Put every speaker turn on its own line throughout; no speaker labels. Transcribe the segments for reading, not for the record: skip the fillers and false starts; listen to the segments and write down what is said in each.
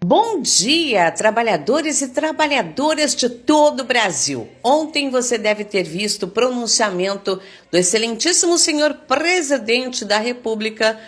Bom dia, trabalhadores e trabalhadoras de todo o Brasil. Ontem você deve ter visto o pronunciamento do excelentíssimo senhor presidente da República,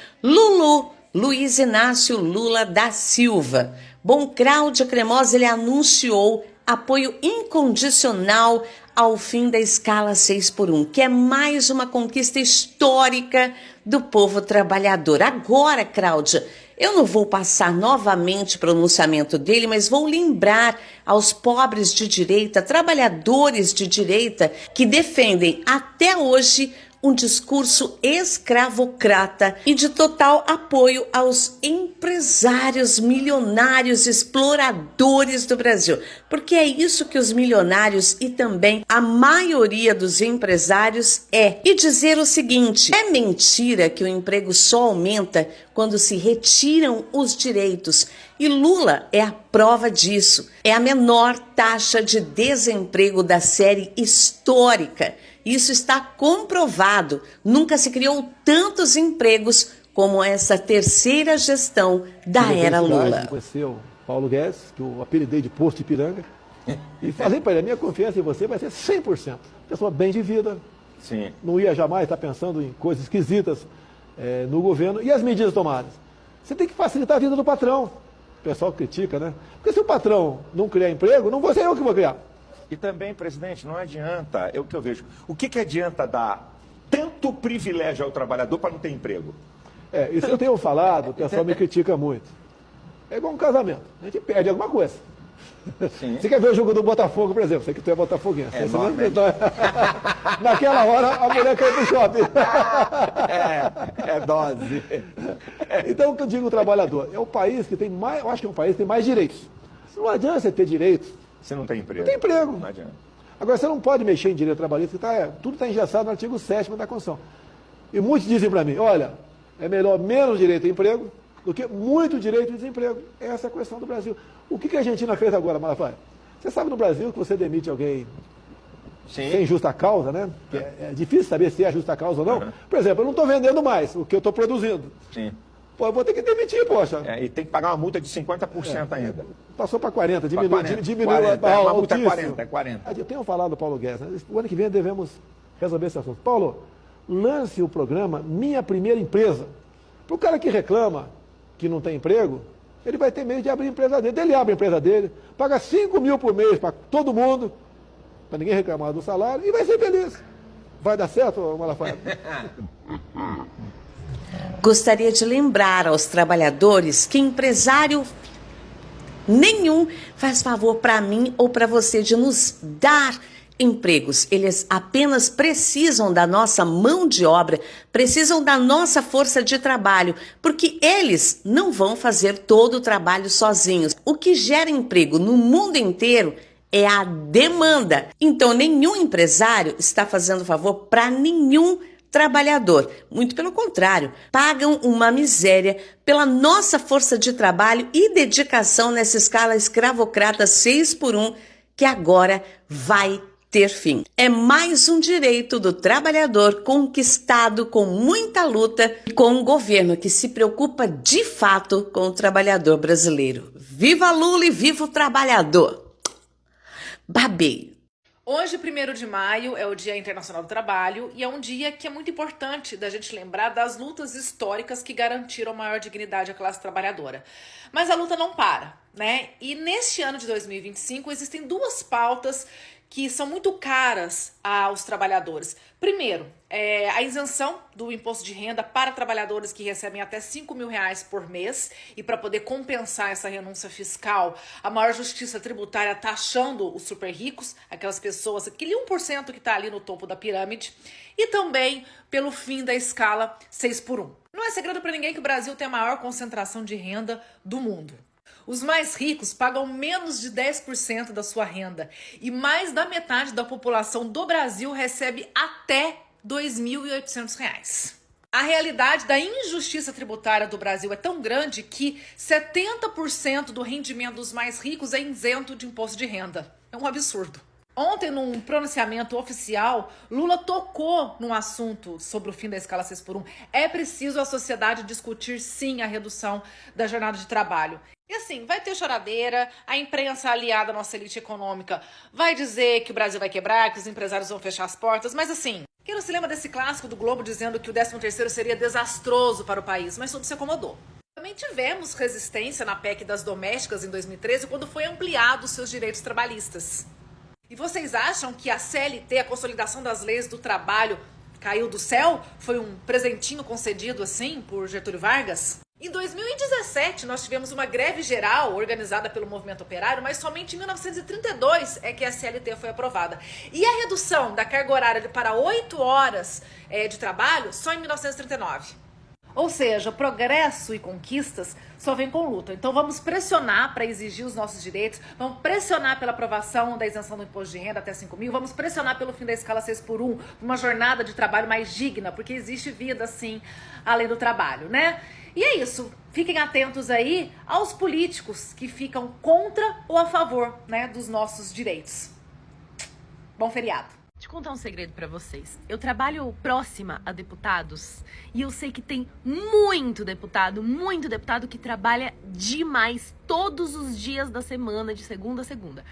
Luiz Inácio Lula da Silva. Bom, Cláudia Cremosa, ele anunciou apoio incondicional ao fim da escala 6x1, que é mais uma conquista histórica do povo trabalhador. Agora, Cláudia, eu não vou passar novamente o pronunciamento dele, mas vou lembrar aos pobres de direita, trabalhadores de direita, que defendem até hoje um discurso escravocrata e de total apoio aos empresários milionários exploradores do Brasil. Porque é isso que os milionários e também a maioria dos empresários é. E dizer o seguinte, é mentira que o emprego só aumenta quando se retiram os direitos. E Lula é a prova disso. É a menor taxa de desemprego da série histórica. Isso está comprovado. Nunca se criou tantos empregos como essa terceira gestão da era Lula.
Conheceu Paulo Guedes, que eu apelidei de Posto Ipiranga, e falei para ele, a minha confiança em você vai ser 100%. Pessoa bem de vida, sim, não ia jamais estar pensando em coisas esquisitas no governo. E as medidas tomadas? Você tem que facilitar a vida do patrão. O pessoal critica, né? Porque se o patrão não criar emprego, não vou ser eu que vou criar.
E também, presidente, não adianta, é o que eu vejo, o que adianta dar tanto privilégio ao trabalhador para não ter emprego?
Isso eu tenho falado, o pessoal me critica muito. É igual um casamento, a gente perde alguma coisa. Sim. Você quer ver o jogo do Botafogo, por exemplo, você que tu é botafoguense. Naquela hora a mulher quer ir pro shopping.
É dose.
Então o que eu digo ao trabalhador, é o país que tem mais, eu acho que é um país que tem mais direitos. Não adianta você ter direitos.
Você não tem emprego.
Não tem emprego.
Não adianta.
Agora, você não pode mexer em direito trabalhista, tudo está engessado no artigo 7º da Constituição. E muitos dizem para mim, olha, é melhor menos direito a emprego do que muito direito de desemprego. Essa é a questão do Brasil. O que a Argentina fez agora, Malafaia? Você sabe no Brasil que você demite alguém sem justa causa, né? Que é difícil saber se é justa causa ou não. Por exemplo, eu não estou vendendo mais o que eu estou produzindo.
Sim.
Pô, eu vou ter que demitir, poxa.
E tem que pagar uma multa de 50% ainda.
Passou para 40%, diminuiu
40, uma multa é 40.
Eu tenho falado ao Paulo Guedes, né? O ano que vem devemos resolver esse assunto. Paulo, lance o programa Minha Primeira Empresa. Para o cara que reclama que não tem emprego, ele vai ter meio de abrir a empresa dele. Ele abre a empresa dele, paga 5 mil por mês para todo mundo, para ninguém reclamar do salário, e vai ser feliz. Vai dar certo, Malafaia?
Gostaria de lembrar aos trabalhadores que empresário nenhum faz favor para mim ou para você de nos dar empregos. Eles apenas precisam da nossa mão de obra, precisam da nossa força de trabalho, porque eles não vão fazer todo o trabalho sozinhos. O que gera emprego no mundo inteiro é a demanda. Então, nenhum empresário está fazendo favor para nenhum trabalhador. Muito pelo contrário, pagam uma miséria pela nossa força de trabalho e dedicação nessa escala escravocrata 6x1 que agora vai ter fim. É mais um direito do trabalhador conquistado com muita luta e com um governo que se preocupa de fato com o trabalhador brasileiro. Viva Lula e viva o trabalhador! Babei!
Hoje, 1º de maio, é o Dia Internacional do Trabalho e é um dia que é muito importante da gente lembrar das lutas históricas que garantiram maior dignidade à classe trabalhadora. Mas a luta não para, né? E neste ano de 2025 existem duas pautas que são muito caras aos trabalhadores. Primeiro, a isenção do imposto de renda para trabalhadores que recebem até R$5 mil por mês, e para poder compensar essa renúncia fiscal, a maior justiça tributária taxando os super ricos, aquelas pessoas, aquele 1% que está ali no topo da pirâmide, e também pelo fim da escala 6x1. Não é segredo para ninguém que o Brasil tem a maior concentração de renda do mundo. Os mais ricos pagam menos de 10% da sua renda e mais da metade da população do Brasil recebe até R$ 2.800. A realidade da injustiça tributária do Brasil é tão grande que 70% do rendimento dos mais ricos é isento de imposto de renda. É um absurdo. Ontem, num pronunciamento oficial, Lula tocou num assunto sobre o fim da escala 6x1. É preciso a sociedade discutir, sim, a redução da jornada de trabalho. E assim, vai ter choradeira, a imprensa aliada à nossa elite econômica vai dizer que o Brasil vai quebrar, que os empresários vão fechar as portas, mas assim, quem não se lembra desse clássico do Globo dizendo que o 13º seria desastroso para o país, mas tudo se acomodou. Também tivemos resistência na PEC das domésticas em 2013, quando foi ampliado os seus direitos trabalhistas. E vocês acham que a CLT, a consolidação das leis do trabalho, caiu do céu? Foi um presentinho concedido assim por Getúlio Vargas? Em 2017, nós tivemos uma greve geral organizada pelo movimento operário, mas somente em 1932 é que a CLT foi aprovada. E a redução da carga horária para 8 horas de trabalho só em 1939. Ou seja, progresso e conquistas só vem com luta. Então vamos pressionar para exigir os nossos direitos, vamos pressionar pela aprovação da isenção do imposto de renda até 5 mil, vamos pressionar pelo fim da escala 6x1, uma jornada de trabalho mais digna, porque existe vida, sim, além do trabalho, né? E é isso, fiquem atentos aí aos políticos que ficam contra ou a favor, né, dos nossos direitos. Bom feriado.
Deixa eu contar um segredo pra vocês. Eu trabalho próxima a deputados e eu sei que tem muito deputado que trabalha demais todos os dias da semana, de segunda a segunda.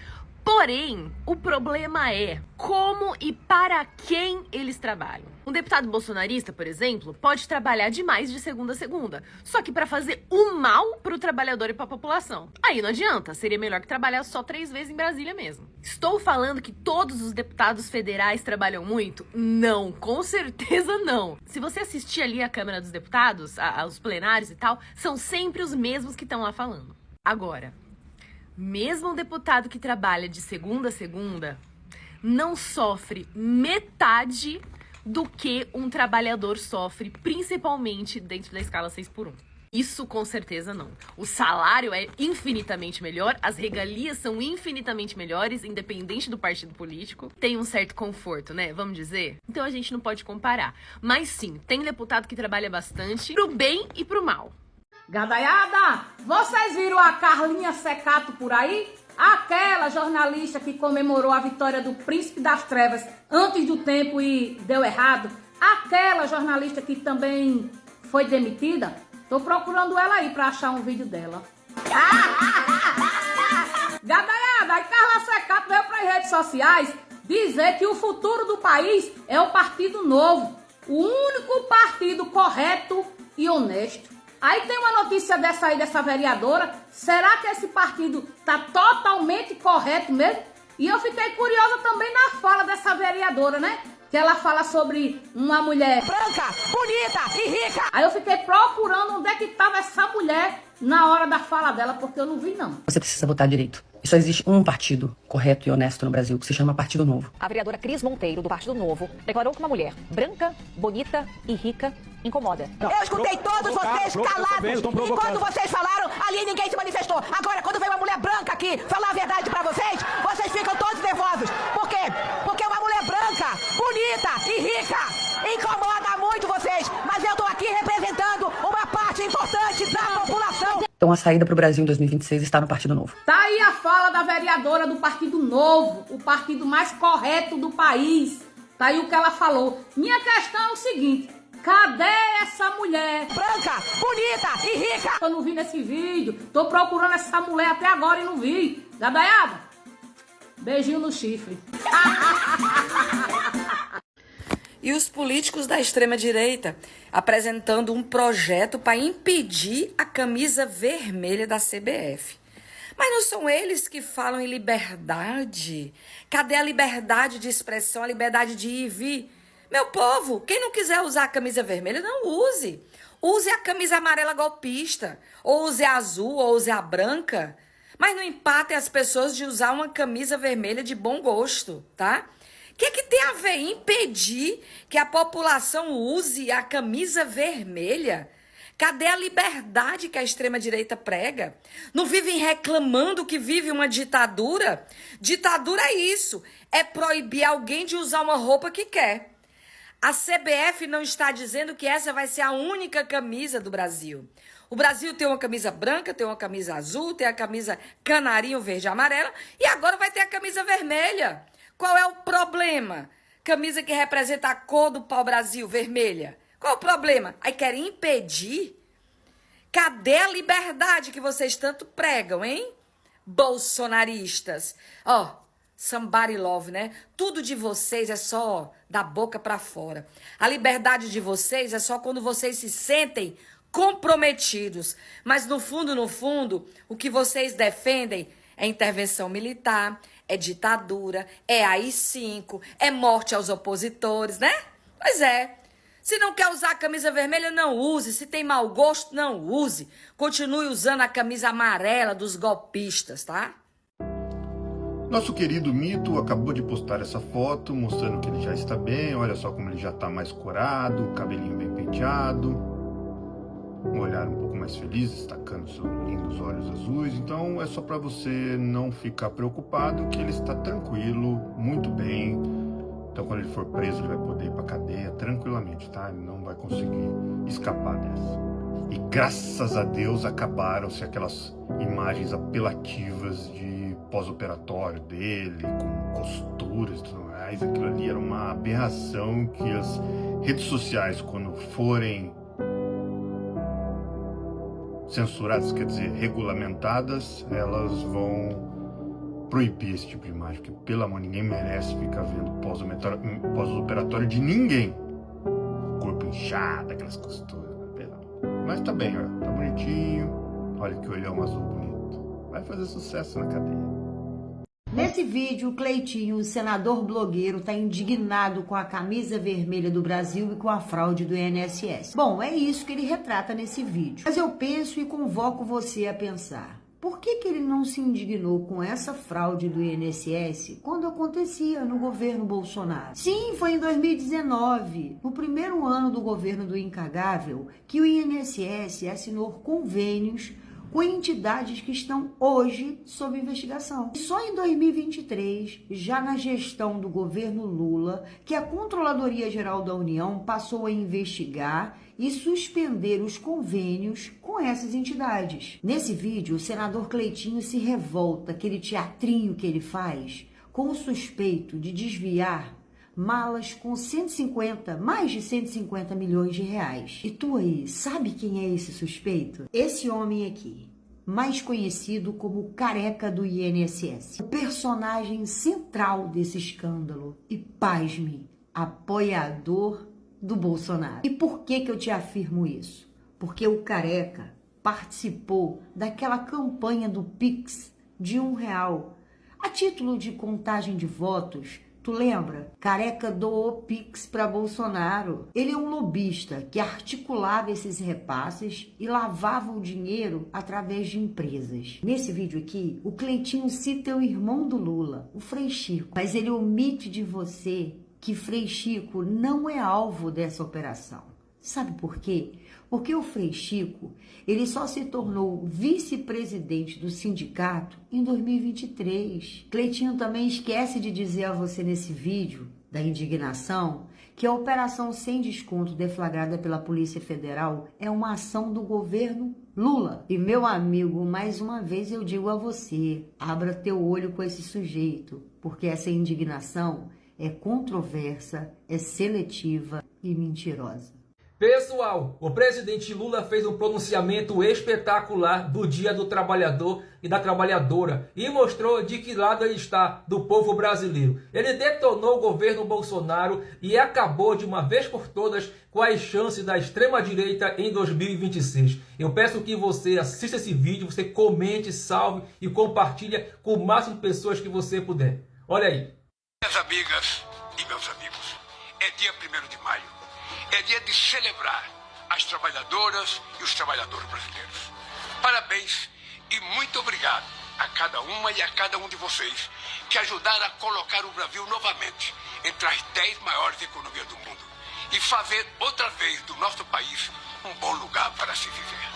Porém, o problema é como e para quem eles trabalham. Um deputado bolsonarista, por exemplo, pode trabalhar demais de segunda a segunda, só que para fazer o mal pro trabalhador e pra população. Aí não adianta, seria melhor que trabalhar só 3 vezes em Brasília mesmo. Estou falando que todos os deputados federais trabalham muito? Não, com certeza não. Se você assistir ali a Câmara dos Deputados, aos plenários e tal, são sempre os mesmos que estão lá falando. Agora, mesmo um deputado que trabalha de segunda a segunda não sofre metade do que um trabalhador sofre, principalmente dentro da escala 6x1. Isso com certeza não. O salário é infinitamente melhor, as regalias são infinitamente melhores, independente do partido político. Tem um certo conforto, né? Vamos dizer? Então a gente não pode comparar. Mas sim, tem deputado que trabalha bastante pro bem e pro mal.
Gadaiada, vocês viram a Carlinha Secato por aí? Aquela jornalista que comemorou a vitória do Príncipe das Trevas antes do tempo e deu errado? Aquela jornalista que também foi demitida? Tô procurando ela aí pra achar um vídeo dela. Gadaiada, a Carla Secato veio para as redes sociais dizer que o futuro do país é o Partido Novo, o único partido correto e honesto. Aí tem uma notícia dessa aí, dessa vereadora. Será que esse partido tá totalmente correto mesmo? E eu fiquei curiosa também na fala dessa vereadora, né? Que ela fala sobre uma mulher branca, bonita e rica. Aí eu fiquei procurando onde é que tava essa mulher na hora da fala dela, porque eu não vi, não.
Você precisa votar direito. E só existe um partido correto e honesto no Brasil, que se chama Partido Novo.
A vereadora Cris Monteiro, do Partido Novo, declarou que uma mulher branca, bonita e rica incomoda.
Eu escutei todos vocês calados. E quando vocês falaram, ali ninguém se manifestou. Agora, quando vem uma mulher branca aqui falar a verdade pra vocês, vocês ficam todos nervosos. Por quê? Porque uma mulher branca, bonita e rica incomoda muito vocês. Mas eu tô aqui representando uma parte importante da população.
Então a saída para o Brasil em 2026 está no Partido Novo.
Tá aí a fala da vereadora do Partido Novo, o partido mais correto do país. Tá aí o que ela falou. Minha questão é o seguinte: cadê essa mulher
branca, bonita e rica?
Eu não vi nesse vídeo. Tô procurando essa mulher até agora e não vi. Gadaiada, beijinho no chifre.
E os políticos da extrema-direita apresentando um projeto para impedir a camisa vermelha da CBF. Mas não são eles que falam em liberdade? Cadê a liberdade de expressão, a liberdade de ir e vir? Meu povo, quem não quiser usar a camisa vermelha, não use. Use a camisa amarela golpista, ou use a azul, ou use a branca. Mas não empatem as pessoas de usar uma camisa vermelha de bom gosto, tá? O que tem a ver impedir que a população use a camisa vermelha? Cadê a liberdade que a extrema-direita prega? Não vivem reclamando que vive uma ditadura? Ditadura é isso, é proibir alguém de usar uma roupa que quer. A CBF não está dizendo que essa vai ser a única camisa do Brasil. O Brasil tem uma camisa branca, tem uma camisa azul, tem a camisa canarinho verde e amarela e agora vai ter a camisa vermelha. Qual é o problema? Camisa que representa a cor do pau-brasil, vermelha. Qual é o problema? Aí querem impedir? Cadê a liberdade que vocês tanto pregam, hein? Bolsonaristas. Ó, somebody love, né? Tudo de vocês é só da boca pra fora. A liberdade de vocês é só quando vocês se sentem comprometidos. Mas no fundo, o que vocês defendem é intervenção militar, é ditadura, é AI-5, é morte aos opositores, né? Pois é. Se não quer usar a camisa vermelha, não use. Se tem mau gosto, não use. Continue usando a camisa amarela dos golpistas, tá?
Nosso querido Mito acabou de postar essa foto, mostrando que ele já está bem. Olha só como ele já está mais corado, cabelinho bem penteado, um olhar um pouco mais feliz, destacando seus lindos olhos azuis. Então é só para você não ficar preocupado, que ele está tranquilo, muito bem. Então quando ele for preso, ele vai poder ir para cadeia tranquilamente, tá? Ele não vai conseguir escapar dessa. E graças a Deus acabaram-se aquelas imagens apelativas de pós-operatório dele, com costuras e tudo mais. Aquilo ali era uma aberração que as redes sociais, quando forem censuradas, quer dizer, regulamentadas, elas vão proibir esse tipo de imagem, porque, pelo amor, ninguém merece ficar vendo pós-operatório de ninguém. Corpo inchado, aquelas costuras. Mas tá bem, ó, tá bonitinho. Olha que olhão azul bonito. Vai fazer sucesso na cadeia.
Nesse vídeo, o Cleitinho, o senador blogueiro, está indignado com a camisa vermelha do Brasil e com a fraude do INSS. Bom, é isso que ele retrata nesse vídeo. Mas eu penso e convoco você a pensar. Por que ele não se indignou com essa fraude do INSS quando acontecia no governo Bolsonaro? Sim, foi em 2019, no primeiro ano do governo do Incagável, que o INSS assinou convênios com entidades que estão hoje sob investigação. E só em 2023, já na gestão do governo Lula, que a Controladoria Geral da União passou a investigar e suspender os convênios com essas entidades. Nesse vídeo, o senador Cleitinho se revolta, aquele teatrinho que ele faz, com o suspeito de desviar malas com mais de 150 milhões de reais. E tu aí, sabe quem é esse suspeito? Esse homem aqui, mais conhecido como Careca do INSS. O personagem central desse escândalo e, pasme, apoiador do Bolsonaro. E por que eu te afirmo isso? Porque o Careca participou daquela campanha do Pix de R$1 a título de contagem de votos. Tu lembra? Careca doou Pix para Bolsonaro. Ele é um lobista que articulava esses repasses e lavava o dinheiro através de empresas. Nesse vídeo aqui, o Cleitinho cita o irmão do Lula, o Frei Chico, mas ele omite de você que Frei Chico não é alvo dessa operação. Sabe por quê? Porque o Frei Chico, ele só se tornou vice-presidente do sindicato em 2023. Cleitinho também esquece de dizer a você nesse vídeo da indignação que a operação sem desconto deflagrada pela Polícia Federal é uma ação do governo Lula. E, meu amigo, mais uma vez eu digo a você, abra teu olho com esse sujeito, porque essa indignação é controversa, é seletiva e mentirosa.
Pessoal, o presidente Lula fez um pronunciamento espetacular do Dia do Trabalhador e da Trabalhadora e mostrou de que lado ele está do povo brasileiro. Ele detonou o governo Bolsonaro e acabou de uma vez por todas com as chances da extrema-direita em 2026. Eu peço que você assista esse vídeo, você comente, salve e compartilhe com o máximo de pessoas que você puder. Olha aí.
Minhas amigas e meus amigos, é dia 1º de maio. É dia de celebrar as trabalhadoras e os trabalhadores brasileiros. Parabéns e muito obrigado a cada uma e a cada um de vocês que ajudaram a colocar o Brasil novamente entre as 10 maiores economias do mundo e fazer outra vez do nosso país um bom lugar para se viver.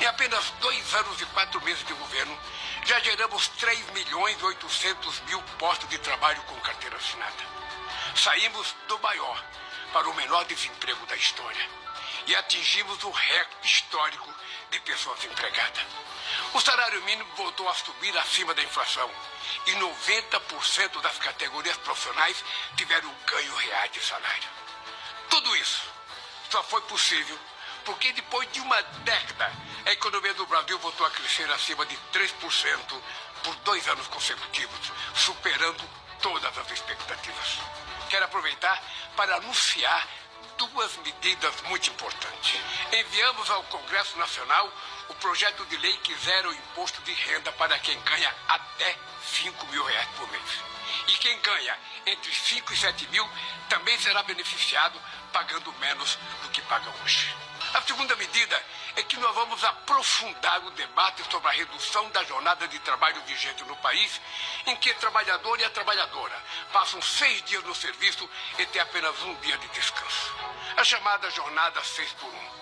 Em apenas 2 anos e 4 meses de governo, já geramos 3.800.000 postos de trabalho com carteira assinada. Saímos do maior para o menor desemprego da história e atingimos o recorde histórico de pessoas empregadas. O salário mínimo voltou a subir acima da inflação e 90% das categorias profissionais tiveram ganho real de salário. Tudo isso só foi possível porque depois de uma década a economia do Brasil voltou a crescer acima de 3% por 2 anos consecutivos, superando todas as expectativas. Quero aproveitar para anunciar 2 medidas muito importantes. Enviamos ao Congresso Nacional o projeto de lei que zera o imposto de renda para quem ganha até R$5 mil por mês. E quem ganha entre 5 e 7 mil também será beneficiado pagando menos do que paga hoje. A segunda medida é que nós vamos aprofundar o debate sobre a redução da jornada de trabalho vigente no país, em que o trabalhador e a trabalhadora passam 6 dias no serviço e têm apenas 1 dia de descanso. A chamada jornada 6x1.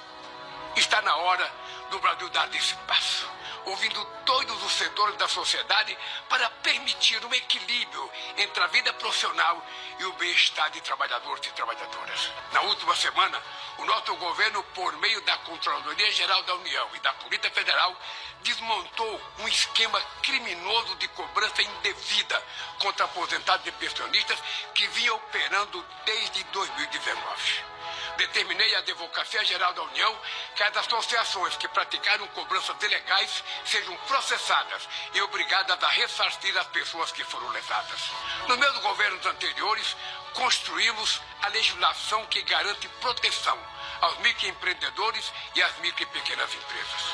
Está na hora do Brasil dar esse passo, ouvindo todos os setores da sociedade para permitir um equilíbrio entre a vida profissional e o bem-estar de trabalhadores e trabalhadoras. Na última semana, o nosso governo, por meio da Controladoria Geral da União e da Polícia Federal, desmontou um esquema criminoso de cobrança indevida contra aposentados e pensionistas que vinha operando desde 2019. Determinei à Advocacia Geral da União que as associações que praticaram cobranças ilegais sejam processadas e obrigadas a ressarcir as pessoas que foram lesadas. Nos meus governos anteriores, construímos a legislação que garante proteção aos microempreendedores e às micro e pequenas empresas.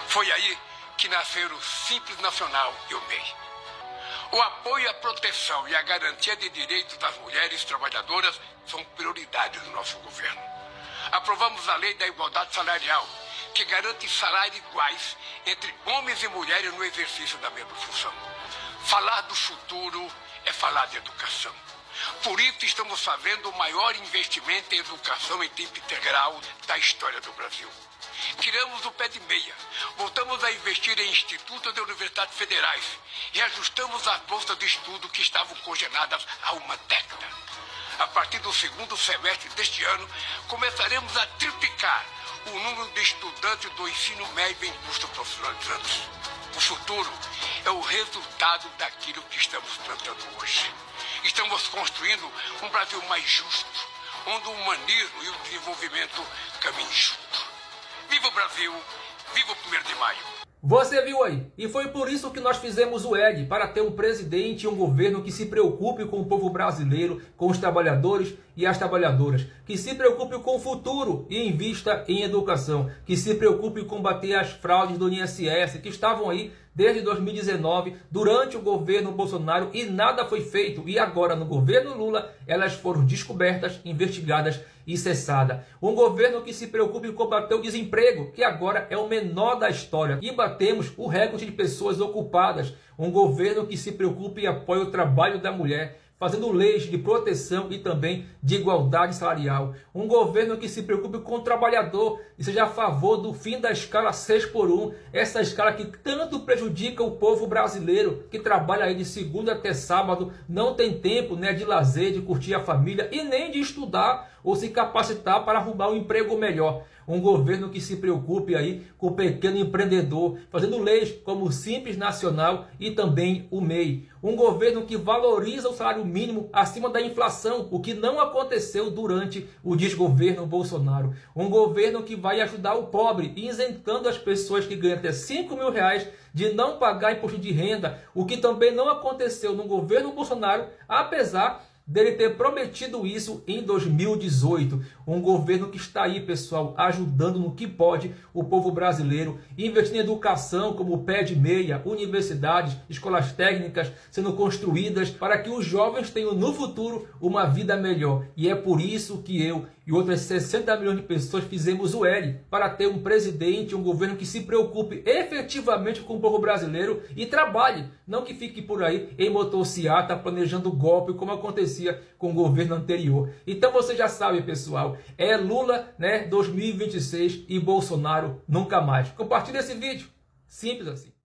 Foi aí que nasceram o Simples Nacional e o MEI. O apoio à proteção e à garantia de direitos das mulheres trabalhadoras são prioridades do nosso governo. Aprovamos a Lei da Igualdade Salarial, que garante salários iguais entre homens e mulheres no exercício da mesma função. Falar do futuro é falar de educação. Por isso estamos fazendo o maior investimento em educação em tempo integral da história do Brasil. Tiramos o pé de meia, voltamos a investir em institutos e universidades federais e ajustamos as bolsas de estudo que estavam congeladas há uma década. A partir do 2º semestre deste ano, começaremos a triplicar o número de estudantes do ensino médio em cursos profissionalizantes. O futuro é o resultado daquilo que estamos plantando hoje. Estamos construindo um Brasil mais justo, onde o humanismo e o desenvolvimento caminham juntos. Viva o Brasil! Viva o 1º de maio!
Você viu aí? E foi por isso que nós fizemos o ED, para ter um presidente e um governo que se preocupe com o povo brasileiro, com os trabalhadores e as trabalhadoras, que se preocupe com o futuro e invista em educação, que se preocupe em combater as fraudes do INSS, que estavam aí desde 2019, durante o governo Bolsonaro, e nada foi feito. E agora, no governo Lula, elas foram descobertas, investigadas e cessadas. Um governo que se preocupe em combater o desemprego, que agora é o menor da história, e batemos o recorde de pessoas ocupadas. Um governo que se preocupe e apoie o trabalho da mulher, fazendo leis de proteção e também de igualdade salarial. Um governo que se preocupe com o trabalhador e seja a favor do fim da escala 6x1, essa escala que tanto prejudica o povo brasileiro, que trabalha aí de segunda até sábado, não tem tempo, né, de lazer, de curtir a família e nem de estudar ou se capacitar para arrumar um emprego melhor. Um governo que se preocupe aí com o pequeno empreendedor, fazendo leis como o Simples Nacional e também o MEI. Um governo que valoriza o salário mínimo acima da inflação, o que não aconteceu durante o desgoverno Bolsonaro. Um governo que vai ajudar o pobre, isentando as pessoas que ganham até R$5 mil de não pagar imposto de renda, o que também não aconteceu no governo Bolsonaro, apesar dele ter prometido isso em 2018. Um governo que está aí, pessoal, ajudando no que pode o povo brasileiro, investindo em educação como o pé de meia, universidades, escolas técnicas sendo construídas para que os jovens tenham no futuro uma vida melhor. E é por isso que eu e outras 60 milhões de pessoas fizemos o L, para ter um presidente, um governo que se preocupe efetivamente com o povo brasileiro e trabalhe, não que fique por aí em motociata planejando golpe como acontecia com o governo anterior. Então você já sabe, pessoal, é Lula, né, 2026 e Bolsonaro nunca mais. Compartilhe esse vídeo, simples assim.